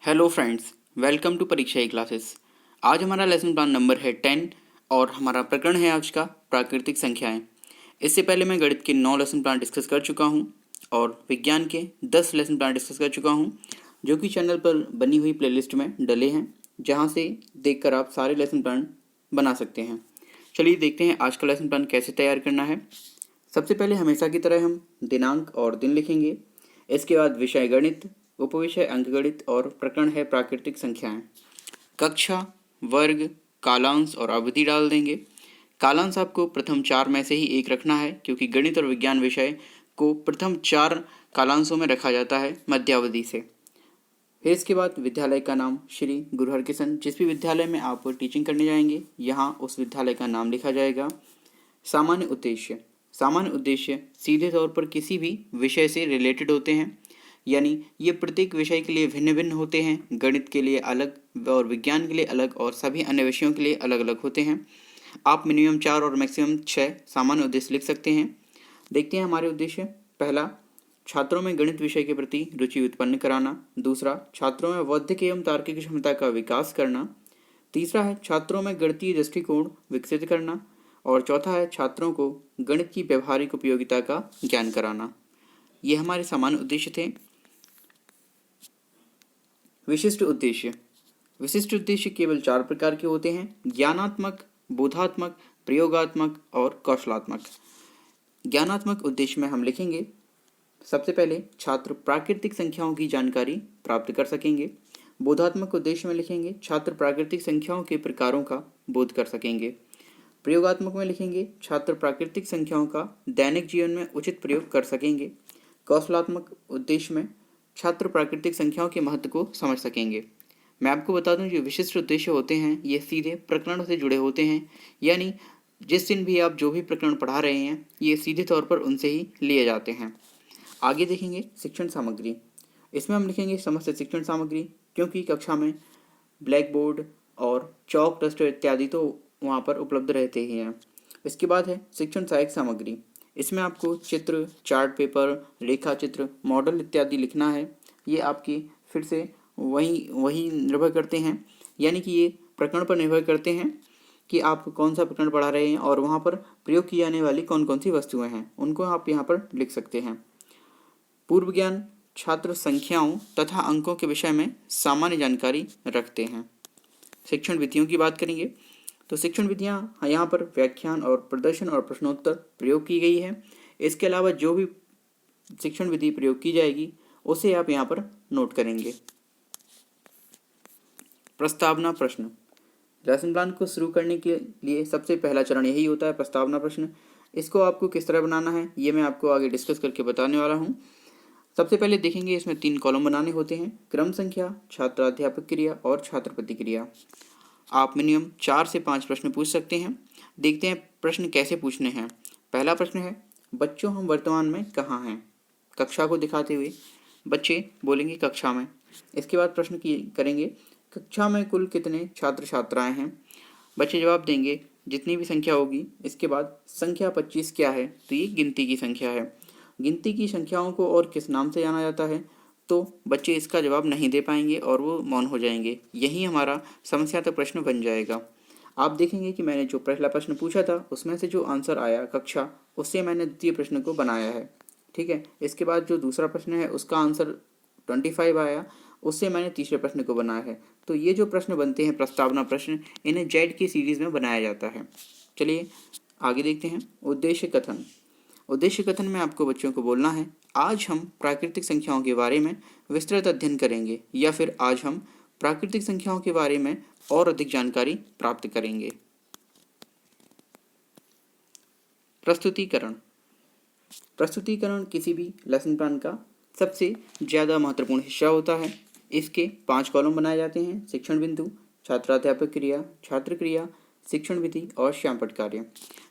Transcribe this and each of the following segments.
Hello friends, welcome to परीक्षा classes. आज हमारा लेसन प्लान नंबर है 10 और हमारा प्रकरण है आज का प्राकृतिक संख्याएं। इससे पहले मैं गणित के 9 लेसन प्लान डिस्कस कर चुका हूं और विज्ञान के 10 लेसन प्लान डिस्कस कर चुका हूं, जो कि चैनल पर बनी हुई प्लेलिस्ट में डले हैं, जहां से देखकर आप सारे लेसन प्लान बना सकते हैं। चलिए देखते हैं आज का लेसन प्लान कैसे तैयार करना है। सबसे पहले हमेशा की तरह हम दिनांक और दिन लिखेंगे। इसके बाद विषय गणित, उपविषय अंकगणित और प्रकरण है प्राकृतिक संख्याएं। कक्षा, वर्ग, कालांश और अवधि डाल देंगे। कालांश आपको प्रथम 4 में से ही एक रखना है, क्योंकि गणित और विज्ञान विषय को प्रथम 4 कालांशों में रखा जाता है मध्यावधि से। फिर इसके बाद विद्यालय का नाम श्री गुरु हरकिशन, जिस भी विद्यालय में आप टीचिंग करने जाएंगे यहाँ उस विद्यालय का नाम लिखा जाएगा। सामान्य उद्देश्य, सामान्य उद्देश्य सीधे तौर पर किसी भी विषय से रिलेटेड होते हैं, यानी ये प्रत्येक विषय के लिए भिन्न भिन्न होते हैं। गणित के लिए अलग और विज्ञान के लिए अलग और सभी अन्य विषयों के लिए अलग अलग होते हैं। आप मिनिमम 4 और मैक्सिमम 6 सामान्य उद्देश्य लिख सकते हैं। देखते हैं हमारे उद्देश्य। पहला, छात्रों में गणित विषय के प्रति रुचि उत्पन्न कराना। दूसरा, छात्रों में बौद्धिक एवं तार्किक क्षमता का विकास करना। तीसरा है छात्रों में गणितीय दृष्टिकोण विकसित करना। और चौथा है छात्रों को गणित की व्यवहारिक उपयोगिता का ज्ञान कराना। ये हमारे सामान्य उद्देश्य थे। विशिष्ट उद्देश्य, विशिष्ट उद्देश्य केवल 4 प्रकार के होते हैं: ज्ञानात्मक, बोधात्मक, प्रयोगात्मक और कौशलात्मक। ज्ञानात्मक उद्देश्य में हम लिखेंगे, सबसे पहले छात्र प्राकृतिक संख्याओं की जानकारी प्राप्त कर सकेंगे। बोधात्मक उद्देश्य में लिखेंगे छात्र प्राकृतिक संख्याओं के प्रकारों का बोध कर सकेंगे। प्रयोगात्मक में लिखेंगे छात्र प्राकृतिक संख्याओं का दैनिक जीवन में उचित प्रयोग कर सकेंगे। कौशलात्मक उद्देश्य में छात्र प्राकृतिक संख्याओं के महत्व को समझ सकेंगे। मैं आपको बता दूं, जो विशिष्ट उद्देश्य होते हैं ये सीधे प्रकरण से जुड़े होते हैं, यानी जिस दिन भी आप जो भी प्रकरण पढ़ा रहे हैं ये सीधे तौर पर उनसे ही लिए जाते हैं। आगे देखेंगे शिक्षण सामग्री। इसमें हम लिखेंगे समस्त शिक्षण सामग्री, क्योंकि कक्षा में ब्लैक बोर्ड और चौक, डस्टर इत्यादि तो वहाँ पर उपलब्ध रहते ही हैं। इसके बाद है शिक्षण सहायक सामग्री। इसमें आपको चित्र, चार्ट पेपर, रेखा चित्र, मॉडल इत्यादि लिखना है। ये आपकी फिर से वही निर्भर करते हैं, यानी कि ये प्रकरण पर निर्भर करते हैं कि आप कौन सा प्रकरण पढ़ा रहे हैं और वहाँ पर प्रयोग की जाने वाली कौन कौन सी वस्तुएं हैं, उनको आप यहाँ पर लिख सकते हैं। पूर्व ज्ञान, छात्र संख्याओं तथा अंकों के विषय में सामान्य जानकारी रखते हैं। शिक्षण विधियों की बात करेंगे तो शिक्षण विधियाँ यहाँ पर व्याख्यान और प्रदर्शन और प्रश्नोत्तर प्रयोग की गई है। इसके अलावा जो भी शिक्षण विधि प्रयोग की जाएगी उसे आप यहाँ पर नोट करेंगे। प्रस्तावना प्रश्न, लेसन प्लान को शुरू करने के लिए सबसे पहला चरण यही होता है, प्रस्तावना प्रश्न। इसको आपको किस तरह बनाना है ये मैं आपको आगे डिस्कस करके बताने वाला हूँ। सबसे पहले देखेंगे इसमें 3 कॉलम बनाने होते हैं: क्रम संख्या, छात्र अध्यापक क्रिया और छात्र प्रतिक्रिया। आप मिनिमम 4 से 5 प्रश्न पूछ सकते हैं। देखते हैं प्रश्न कैसे पूछने हैं। पहला प्रश्न है, बच्चों हम वर्तमान में कहाँ हैं? कक्षा को दिखाते हुए बच्चे बोलेंगे कक्षा में। इसके बाद प्रश्न की करेंगे, कक्षा में कुल कितने छात्र छात्राएं हैं? बच्चे जवाब देंगे जितनी भी संख्या होगी। इसके बाद संख्या 25 क्या है? तो ये गिनती की संख्या है। गिनती की संख्याओं को और किस नाम से जाना जाता है? तो बच्चे इसका जवाब नहीं दे पाएंगे और वो मौन हो जाएंगे। यही हमारा समस्यात्मक प्रश्न बन जाएगा। आप देखेंगे कि मैंने जो पहला प्रश्न पूछा था उसमें से जो आंसर आया कक्षा, उससे मैंने द्वितीय प्रश्न को बनाया है। ठीक है। इसके बाद जो दूसरा प्रश्न है उसका आंसर 25 आया, उससे मैंने तीसरे प्रश्न को बनाया है। तो ये जो प्रश्न बनते हैं प्रस्तावना प्रश्न, इन्हें जेड की सीरीज में बनाया जाता है। चलिए आगे देखते हैं। उद्देश्य कथन। उद्देश्य कथन में आपको बच्चों को बोलना है, आज हम प्राकृतिक संख्याओं के बारे में विस्तृत अध्ययन करेंगे, या फिर आज हम प्राकृतिक संख्याओं के बारे में और अधिक जानकारी प्राप्त करेंगे। प्रस्तुतिकरण। प्रस्तुतिकरण किसी भी लेसन प्लान का सबसे ज़्यादा महत्वपूर्ण हिस्सा होता है। इसके 5 कॉलम बनाए जाते हैं: शिक्षण बिंदु, छात्राध्यापक क्रिया, छात्र क्रिया, शिक्षण विधि और श्यामपट्ट कार्य।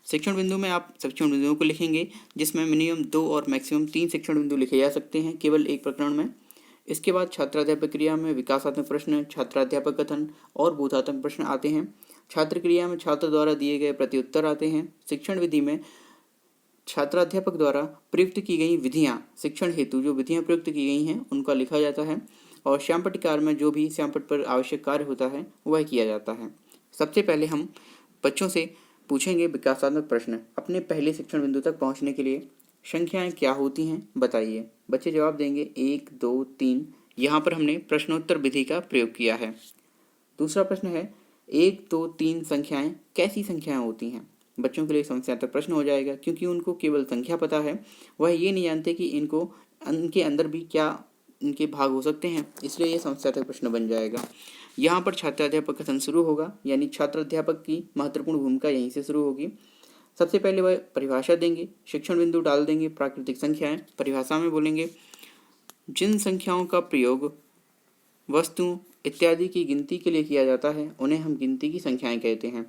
शिक्षण बिंदु में आप शिक्षण बिंदुओं को लिखेंगे, जिसमें मिनिमम 2 और मैक्सिमम 3 शिक्षण बिंदु लिखे जा सकते हैं केवल एक प्रकरण में। इसके बाद छात्राध्यापक क्रिया में विकासात्मक प्रश्न, छात्राध्यापक कथन और बोधात्मक प्रश्न आते हैं। छात्र क्रिया में छात्र द्वारा दिए गए प्रत्युत्तर आते हैं। शिक्षण विधि में छात्राध्यापक द्वारा प्रयुक्त की गई विधियाँ, शिक्षण हेतु जो विधियाँ प्रयुक्त की गई हैं उनका लिखा जाता है। और श्यामपट्टिकार में जो भी श्यामपट्ट पर आवश्यक कार्य होता है वह किया जाता है। सबसे पहले हम बच्चों से पूछेंगे विकासात्मक प्रश्न। अपने पहले शिक्षण बिंदु तक पहुंचने के लिए संख्याएं क्या होती हैं बताइए। बच्चे जवाब देंगे 1, 2, 3। यहाँ पर हमने प्रश्नोत्तर विधि का प्रयोग किया है। दूसरा प्रश्न है 1, 2, 3 संख्याएं कैसी संख्याएं होती हैं। बच्चों के लिए समस्यात्मक प्रश्न हो जाएगा क्योंकि उनको केवल संख्या पता है, वह ये नहीं जानते कि इनके अंदर भी क्या इनके भाग हो सकते हैं, इसलिए ये समस्यात्मक प्रश्न बन जाएगा। यहाँ पर छात्र अध्यापक कथन शुरू होगा, यानी छात्र अध्यापक की महत्वपूर्ण भूमिका यहीं से शुरू होगी। सबसे पहले वह परिभाषा देंगे, शिक्षण बिंदु डाल देंगे, प्राकृतिक संख्याएं। परिभाषा में बोलेंगे जिन संख्याओं का प्रयोग वस्तुओं इत्यादि की गिनती के लिए किया जाता है उन्हें हम गिनती की संख्याएं कहते हैं।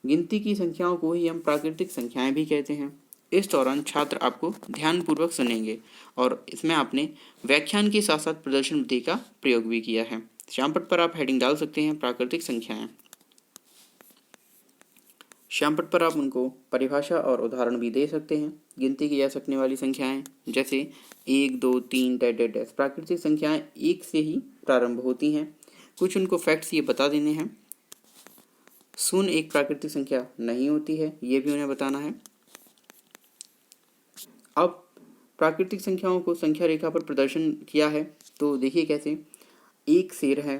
गिनती की संख्याओं को ही हम प्राकृतिक संख्याएं भी कहते हैं। इस दौरान छात्र आपको ध्यानपूर्वक सुनेंगे और इसमें आपने व्याख्यान के साथ साथ प्रदर्शन विधि का प्रयोग भी किया है। श्यामपट्ट पर आप हेडिंग डाल सकते हैं प्राकृतिक संख्याएं। श्यामपट्ट पर आप उनको परिभाषा और उदाहरण भी दे सकते हैं। गिनती की जा सकने वाली संख्याएं जैसे 1, 2, 3 डैश। प्राकृतिक संख्याएं 1 से ही प्रारंभ होती हैं। कुछ उनको फैक्ट्स ये बता देने हैं। शून्य एक प्राकृतिक संख्या नहीं होती है, ये भी उन्हें बताना है। अब प्राकृतिक संख्याओं को संख्या रेखा पर प्रदर्शन किया है तो देखिए कैसे। 1 शेर है,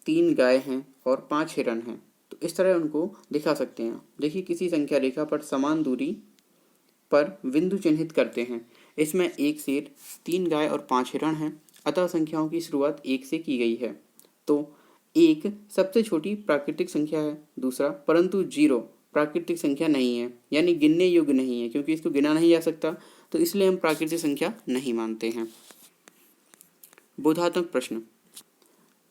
3 गाय हैं और 5 हिरण हैं, तो इस तरह उनको दिखा सकते हैं। देखिए किसी संख्या रेखा पर समान दूरी पर बिंदु चिन्हित करते हैं। इसमें 1 शेर, 3 गाय और 5 हिरण हैं, अतः संख्याओं की शुरुआत 1 से की गई है। तो 1 सबसे छोटी प्राकृतिक संख्या है। दूसरा, परंतु 0 प्राकृतिक संख्या नहीं है, यानी गिनने योग्य नहीं है, क्योंकि इसको गिना नहीं जा सकता, तो इसलिए हम प्राकृतिक संख्या नहीं मानते हैं। बोधात्मक प्रश्न।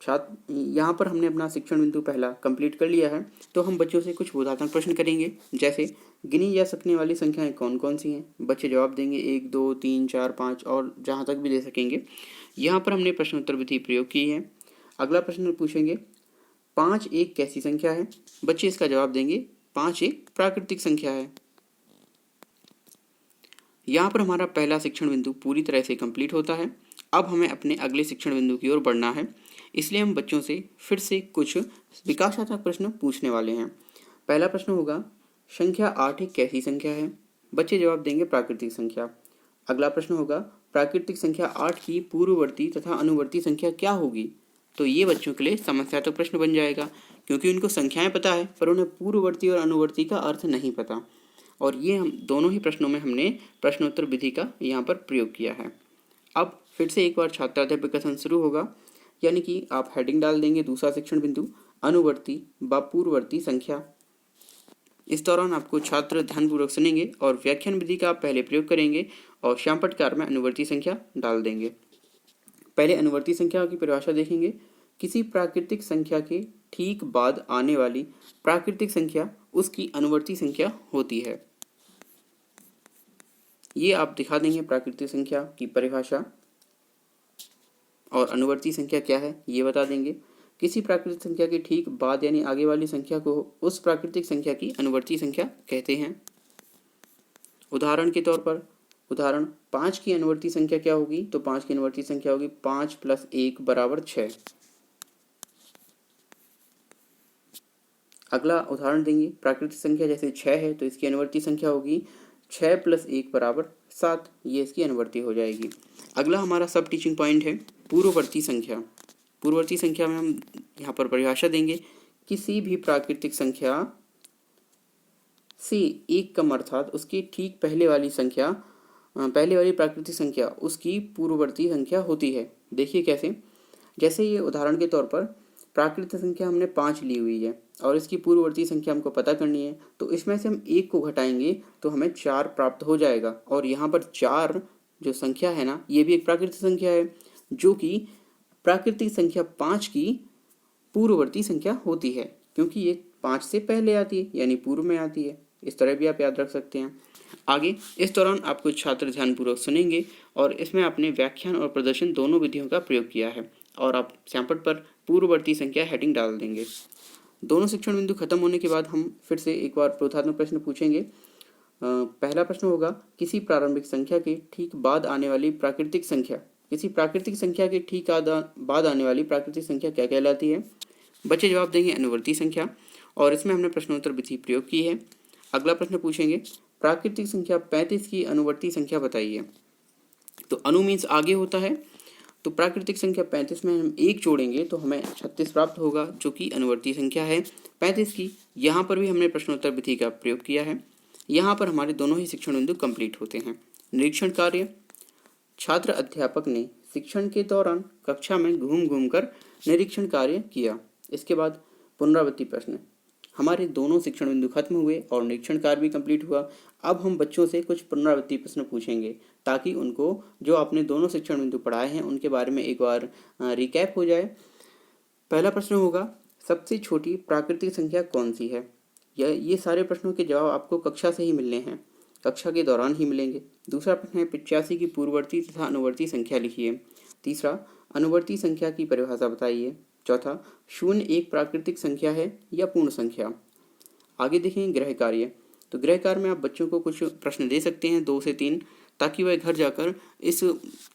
छात्र यहाँ पर हमने अपना शिक्षण बिंदु पहला कंप्लीट कर लिया है, तो हम बच्चों से कुछ बोधात्मक प्रश्न करेंगे, जैसे गिनी जा सकने वाली संख्याएं कौन कौन सी हैं। बच्चे जवाब देंगे 1, 2, 3, 4, 5 और जहाँ तक भी दे सकेंगे। यहाँ पर हमने प्रश्नोत्तर विधि प्रयोग की है। अगला प्रश्न पूछेंगे 5 एक कैसी संख्या है। बच्चे इसका जवाब देंगे 5 एक प्राकृतिक संख्या है। यहाँ पर हमारा पहला शिक्षण बिंदु पूरी तरह से कंप्लीट होता है। अब हमें अपने अगले शिक्षण बिंदु की ओर बढ़ना है, इसलिए हम बच्चों से फिर से कुछ विकासात्मक प्रश्न पूछने वाले हैं। पहला प्रश्न होगा संख्या 8 एक कैसी संख्या है। बच्चे जवाब देंगे प्राकृतिक संख्या। अगला प्रश्न होगा प्राकृतिक संख्या 8 की पूर्ववर्ती तथा अनुवर्ती संख्या क्या होगी। तो ये बच्चों के लिए समस्यात्मक प्रश्न बन जाएगा, क्योंकि उनको संख्याएं पता है पर उन्हें पूर्ववर्ती और अनुवर्ती का अर्थ नहीं पता। और ये हम दोनों ही प्रश्नों में हमने प्रश्नोत्तर विधि का यहाँ पर प्रयोग किया है। अब फिर से एक बार छात्राध्यापक कथन शुरू होगा, यानी कि आप हेडिंग डाल देंगे दूसरा शिक्षण बिंदु अनुवर्ती व पूर्ववर्ती संख्या। इस दौरान आपको छात्र ध्यानपूर्वक सुनेंगे और व्याख्यान विधि का आप पहले प्रयोग करेंगे और श्यामपट्टकार में अनुवर्ती संख्या डाल देंगे। पहले अनुवर्ती संख्या की परिभाषा देखेंगे। किसी प्राकृतिक संख्या के ठीक बाद आने वाली प्राकृतिक संख्या उसकी अनुवर्ती संख्या होती है। ये आप दिखा देंगे प्राकृतिक संख्या की परिभाषा, और अनुवर्ती संख्या क्या है ये बता देंगे। किसी प्राकृतिक संख्या के ठीक बाद यानी आगे वाली संख्या को उस प्राकृतिक संख्या की अनुवर्ती संख्या कहते हैं। उदाहरण के तौर पर उदाहरण 5 की अनुवर्ती संख्या क्या होगी। तो 5 की अनुवर्ती संख्या होगी 5 + 1 = 6। अगला उदाहरण देंगे प्राकृतिक संख्या जैसे 6 है तो इसकी अनुवर्ती संख्या होगी 6 + 1 = 7। ये इसकी अनुवर्ती हो जाएगी। अगला हमारा सब टीचिंग पॉइंट है पूर्ववर्ती संख्या। पूर्ववर्ती संख्या में हम यहाँ पर परिभाषा देंगे। किसी भी प्राकृतिक संख्या से एक कम अर्थात उसकी ठीक पहले वाली प्राकृतिक संख्या उसकी पूर्ववर्ती संख्या होती है। देखिए कैसे, जैसे ये उदाहरण के तौर पर प्राकृतिक संख्या हमने 5 ली हुई है और इसकी पूर्ववर्ती संख्या हमको पता करनी है, तो इसमें से हम 1 को घटाएंगे तो हमें 4 प्राप्त हो जाएगा। और यहाँ पर 4 जो संख्या है ना, ये भी एक प्राकृतिक संख्या है, जो कि प्राकृतिक संख्या 5 की पूर्ववर्ती संख्या होती है, क्योंकि ये 5 से पहले आती है यानी पूर्व में आती है। इस तरह भी आप याद रख सकते हैं। आगे इस दौरान आपको छात्र ध्यानपूर्वक सुनेंगे और इसमें आपने व्याख्यान और प्रदर्शन दोनों विधियों का प्रयोग किया है और आप श्यामपट्ट पर पूर्ववर्ती संख्या हेडिंग डाल देंगे। दोनों शिक्षण बिंदु खत्म होने के बाद हम फिर से एक बार बोधात्मक प्रश्न पूछेंगे। पहला प्रश्न होगा किसी प्रारंभिक संख्या के ठीक बाद आने वाली प्राकृतिक संख्या किसी प्राकृतिक संख्या के ठीक बाद आने वाली प्राकृतिक संख्या क्या कहलाती है? बच्चे जवाब देंगे अनुवर्ती संख्या, और इसमें हमने प्रश्नोत्तर विधि प्रयोग की है। अगला प्रश्न पूछेंगे, प्राकृतिक संख्या 35 की अनुवर्ती संख्या बताइए। तो अनु मीन्स आगे होता है, तो प्राकृतिक संख्या 35 में हम 1 जोड़ेंगे तो हमें 36 प्राप्त होगा, जो कि अनुवर्ती संख्या है 35 की। यहाँ पर भी हमने प्रश्नोत्तर विधि का प्रयोग किया है। यहाँ पर हमारे दोनों ही शिक्षण बिंदु कंप्लीट होते हैं। निरीक्षण कार्य, छात्र अध्यापक ने शिक्षण के दौरान कक्षा में घूम घूम कर निरीक्षण कार्य किया। इसके बाद पुनरावृत्ति प्रश्न, हमारे दोनों शिक्षण बिंदु खत्म हुए और निरीक्षण कार्य भी कंप्लीट हुआ। अब हम बच्चों से कुछ पुनरावृत्ति प्रश्न पूछेंगे ताकि उनको जो आपने दोनों शिक्षण बिंदु पढ़ाए हैं उनके बारे में एक बार रिकैप हो जाए। पहला प्रश्न होगा, सबसे छोटी प्राकृतिक संख्या कौन सी है? ये सारे प्रश्नों के जवाब आपको कक्षा से ही मिलने हैं, कक्षा के दौरान ही मिलेंगे। दूसरा प्रश्न है, 85 की पूर्ववर्ती तथा अनुवर्ती संख्या लिखिए। तीसरा, अनुवर्ती संख्या की परिभाषा बताइए। चौथा, शून्य एक प्राकृतिक संख्या है या पूर्ण संख्या? आगे देखें गृह कार्य। तो गृह कार्य में आप बच्चों को कुछ प्रश्न दे सकते हैं 2 से 3, ताकि वह घर जाकर इस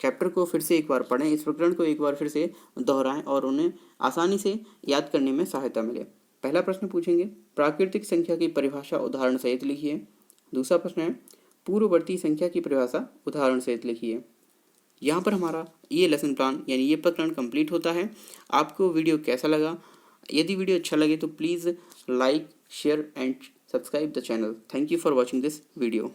चैप्टर को फिर से एक बार पढ़ें, इस प्रकरण को एक बार फिर से दोहराएं और उन्हें आसानी से याद करने में सहायता मिले। पहला प्रश्न पूछेंगे, प्राकृतिक संख्या की परिभाषा उदाहरण सहित लिखिए। दूसरा प्रश्न है, पूर्ववर्ती संख्या की परिभाषा उदाहरण सहित लिखिए। यहाँ पर हमारा ये लेसन प्लान यानी ये प्रकरण कंप्लीट होता है। आपको वीडियो कैसा लगा? यदि वीडियो अच्छा लगे तो please like, share and subscribe the channel. Thank you for watching this video.